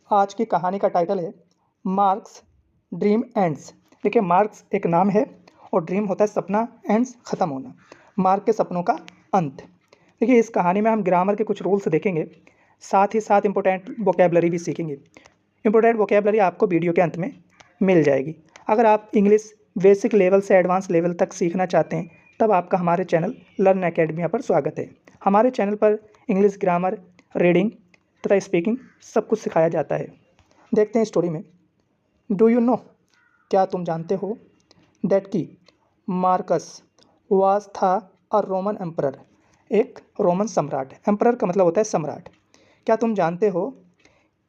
आज की कहानी का टाइटल है मार्क्स ड्रीम एंड्स। देखिए, मार्क्स एक नाम है और ड्रीम होता है सपना, एंड्स ख़त्म होना, मार्क के सपनों का अंत। देखिए, इस कहानी में हम ग्रामर के कुछ रूल्स देखेंगे, साथ ही साथ इम्पोर्टेंट वोकेबलरी भी सीखेंगे। इम्पोर्टेंट वोकेबलरी आपको वीडियो के अंत में मिल जाएगी। अगर आप इंग्लिश बेसिक लेवल से एडवांस लेवल तक सीखना चाहते हैं तब आपका हमारे चैनल लर्न एकेडमी पर स्वागत है। हमारे चैनल पर इंग्लिश ग्रामर, रीडिंग तथा स्पीकिंग सब कुछ सिखाया जाता है। देखते हैं स्टोरी में। डू यू नो, क्या तुम जानते हो, दैट की मार्कस वाज था अ रोमन एम्परर, एक रोमन सम्राट। एम्परर का मतलब होता है सम्राट। क्या तुम जानते हो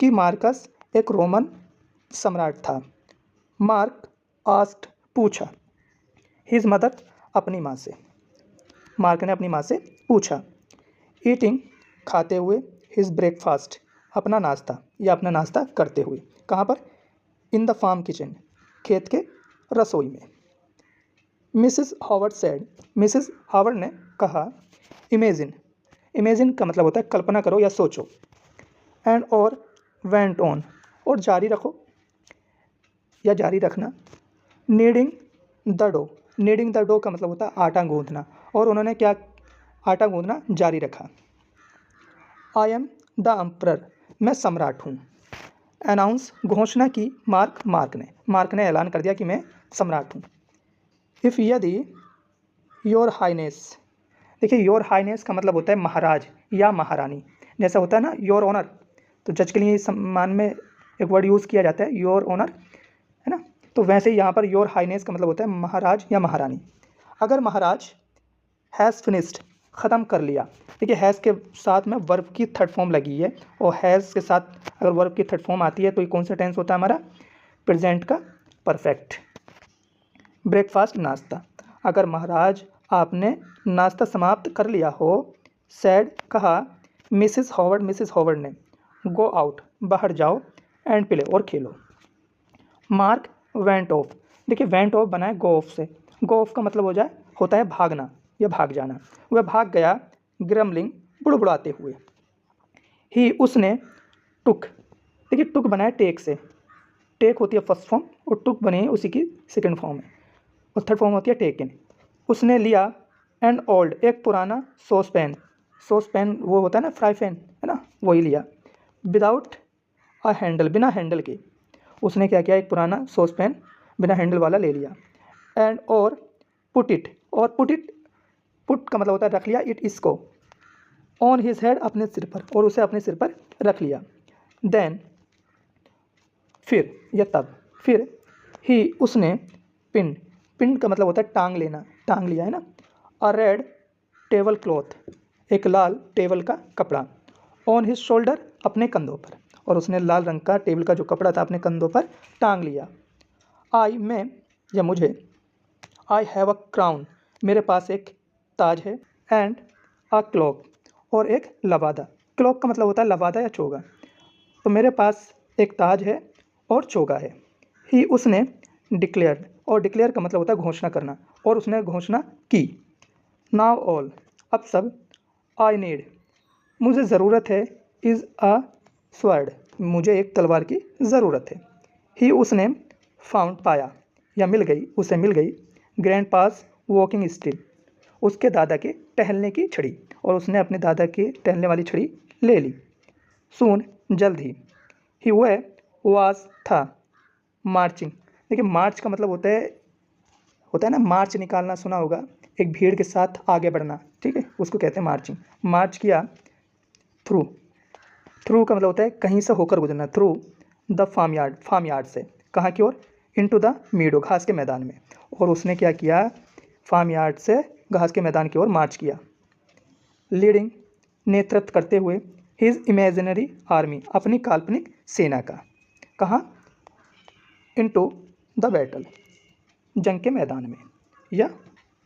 कि मार्कस एक रोमन सम्राट था। मार्क आस्क्ड, पूछा, हिज मदर, अपनी माँ से। मार्क ने अपनी माँ से पूछा। ईटिंग, खाते हुए, हिज ब्रेकफास्ट, अपना नाश्ता या अपना नाश्ता करते हुए। कहाँ पर? इन द फार्म किचन, खेत के रसोई में। Mrs Howard said, Mrs Howard ने कहा, इमेजिन, इमेजिन का मतलब होता है कल्पना करो या सोचो। एंड और वेंट ऑन, और जारी रखो या जारी रखना। Kneading the dough, kneading the dough का मतलब होता है आटा गूंथना, और उन्होंने क्या आटा गूंथना जारी रखा। आई एम द एम्परर, मैं सम्राट हूँ। अनाउंस, घोषणा की मार्क ने ऐलान कर दिया कि मैं सम्राट हूँ। इफ़, यदि, योर हाइनेस, देखिए योर हाइनेस का मतलब होता है महाराज या महारानी। जैसा होता है ना योर ऑनर, तो जज के लिए सम्मान में एक वर्ड यूज़ किया जाता है योर ऑनर, है ना। तो वैसे ही यहाँ पर योर हाइनेस का मतलब होता है महाराज या महारानी। अगर महाराज हैज़ फिनिश्ड, ख़त्म कर लिया। देखिए, हैज़ के साथ में वर्ब की थर्ड फॉर्म लगी है, और हैज़ के साथ अगर वर्ब की थर्ड फॉर्म आती है तो ये कौन सा टेंस होता है हमारा? प्रेजेंट का परफेक्ट। ब्रेकफास्ट, नाश्ता। अगर महाराज आपने नाश्ता समाप्त कर लिया हो। सैड, कहा। मिसेस हावर्ड ने। गो आउट, बाहर जाओ। एंड प्ले, और खेलो। मार्क वेंट ऑफ, देखिए वेंट ऑफ बना है गो ऑफ से। गो ऑफ का मतलब होता है भागना या भाग जाना। वह भाग गया, ग्रमलिंग, बुड़बुड़ाते हुए। ही, उसने। टुक, देखिए टुक बना है टेक से। टेक होती है फर्स्ट फॉर्म और टुक बनी है उसी की सेकंड फॉर्म है, और थर्ड फॉर्म होती है टेकन। उसने लिया एन ओल्ड, एक पुराना सॉसपैन। सॉसपैन वो होता है ना फ्राई पैन, है ना, वही लिया। विदाउट अ हैंडल, बिना हैंडल के। उसने क्या किया, एक पुराना सॉसपैन बिना हैंडल वाला ले लिया। एंड और पुट इट, और पुट का मतलब होता है रख लिया, इट इसको। ऑन हिज हेड, अपने सिर पर, और उसे अपने सिर पर रख लिया। देन, फिर या तब, फिर। ही, उसने। पिन का मतलब होता है टांग लेना, टांग लिया, है ना। अ रेड टेबल क्लॉथ, एक लाल टेबल का कपड़ा। ऑन हिज शोल्डर, अपने कंधों पर, और उसने लाल रंग का टेबल का जो कपड़ा था अपने कंधों पर टांग लिया। आई, मैं या मुझे। आई हैव अ क्राउन, मेरे पास एक ताज है। एंड अ क्लॉक, और एक लबादा। क्लॉक का मतलब होता है लबादा या चोगा। तो मेरे पास एक ताज है और चोगा है। ही, उसने। डिक्लेयर्ड, और डिक्लेयर का मतलब होता है घोषणा करना, और उसने घोषणा की। नाउ ऑल, अब सब। आई नीड, मुझे ज़रूरत है। इज़ अ स्वर्ड, मुझे एक तलवार की ज़रूरत है। ही, उसने। फाउंड, पाया या मिल गई, उसे मिल गई। ग्रैंड पास वॉकिंग स्टिक, उसके दादा के टहलने की छड़ी, और उसने अपने दादा की टहलने वाली छड़ी ले ली। सून, जल्द ही। ही, वह। वाज, था। मार्चिंग, देखिए मार्च का मतलब होता है ना मार्च निकालना, सुना होगा, एक भीड़ के साथ आगे बढ़ना, ठीक है, उसको कहते हैं मार्चिंग। मार्च किया। थ्रू, थ्रू का मतलब होता है कहीं से होकर गुजरना। Through the farmyard, farmyard से, कहाँ की ओर? इनटू द मीडो, घास के मैदान में। और उसने क्या किया, फार्म यार्ड से घास के मैदान की ओर मार्च किया। लीडिंग, नेतृत्व करते हुए। हिज इमेजिनरी आर्मी, अपनी काल्पनिक सेना का। कहाँ? इनटू द बैटल, जंग के मैदान में या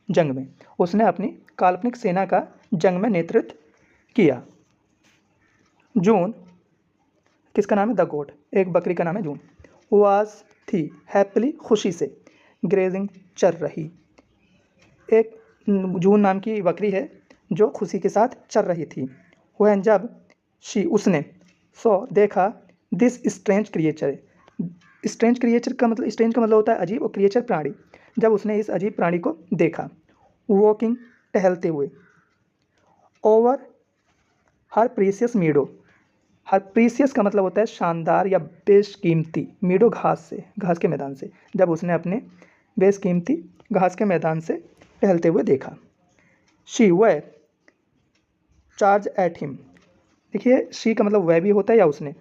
जंग में। उसने अपनी काल्पनिक सेना का जंग में नेतृत्व किया। जून, किसका नाम है? द गोट, एक बकरी का नाम है जून। वाज, थी। हैप्पीली, खुशी से। ग्रेजिंग, चर रही। एक जून नाम की बकरी है जो खुशी के साथ चर रही थी। वह, जब। शी, उसने। सो, देखा। This strange creature, strange creature का मतलब, स्ट्रेंज का मतलब होता है अजीब, और क्रिएचर प्राणी। जब उसने इस अजीब प्राणी को देखा, वॉकिंग टहलते हुए, ओवर हर प्रीसियस मीडो, हर प्रीसियस का मतलब होता है शानदार या बेशकीमती, मीडो घास से, घास के मैदान से, जब उसने अपने बेशकीमती घास के मैदान से टहलते हुए देखा। शी वह चार्ज एट हिम, देखिए शी का मतलब वह भी होता है या उसने,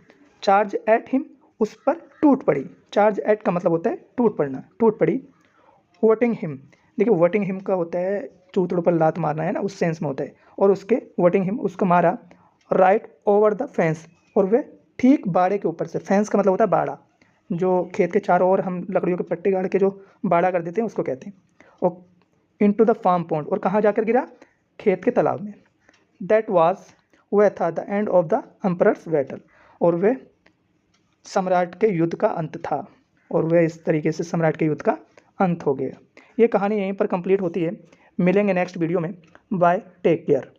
चार्ज एट हिम उस पर टूट पड़ी, चार्ज एट का मतलब होता है टूट पड़ना, टूट पड़ी। वोटिंग हिम, देखिए वोटिंग हिम का होता है चूतड़ों पर लात मारना है ना, उस सेंस में होता है, और उसके वोटिंग हिम उसको मारा राइट ओवर द फेंस, और वह ठीक बाड़े के ऊपर से, फेंस का मतलब होता है बाड़ा, जो खेत के चारों ओर हम लकड़ियों के पट्टे गाड़ के जो बाड़ा कर देते हैं उसको कहते हैं। और इनटू द फार्म पॉन्ड, और कहाँ जाकर गिरा, खेत के तालाब में। दैट वाज, वह था the end of the emperors battle, और वह सम्राट के युद्ध का अंत था, और वह इस तरीके से सम्राट के युद्ध का अंत हो गया। ये कहानी यहीं पर कंप्लीट होती है। मिलेंगे नेक्स्ट वीडियो में। Bye, take care.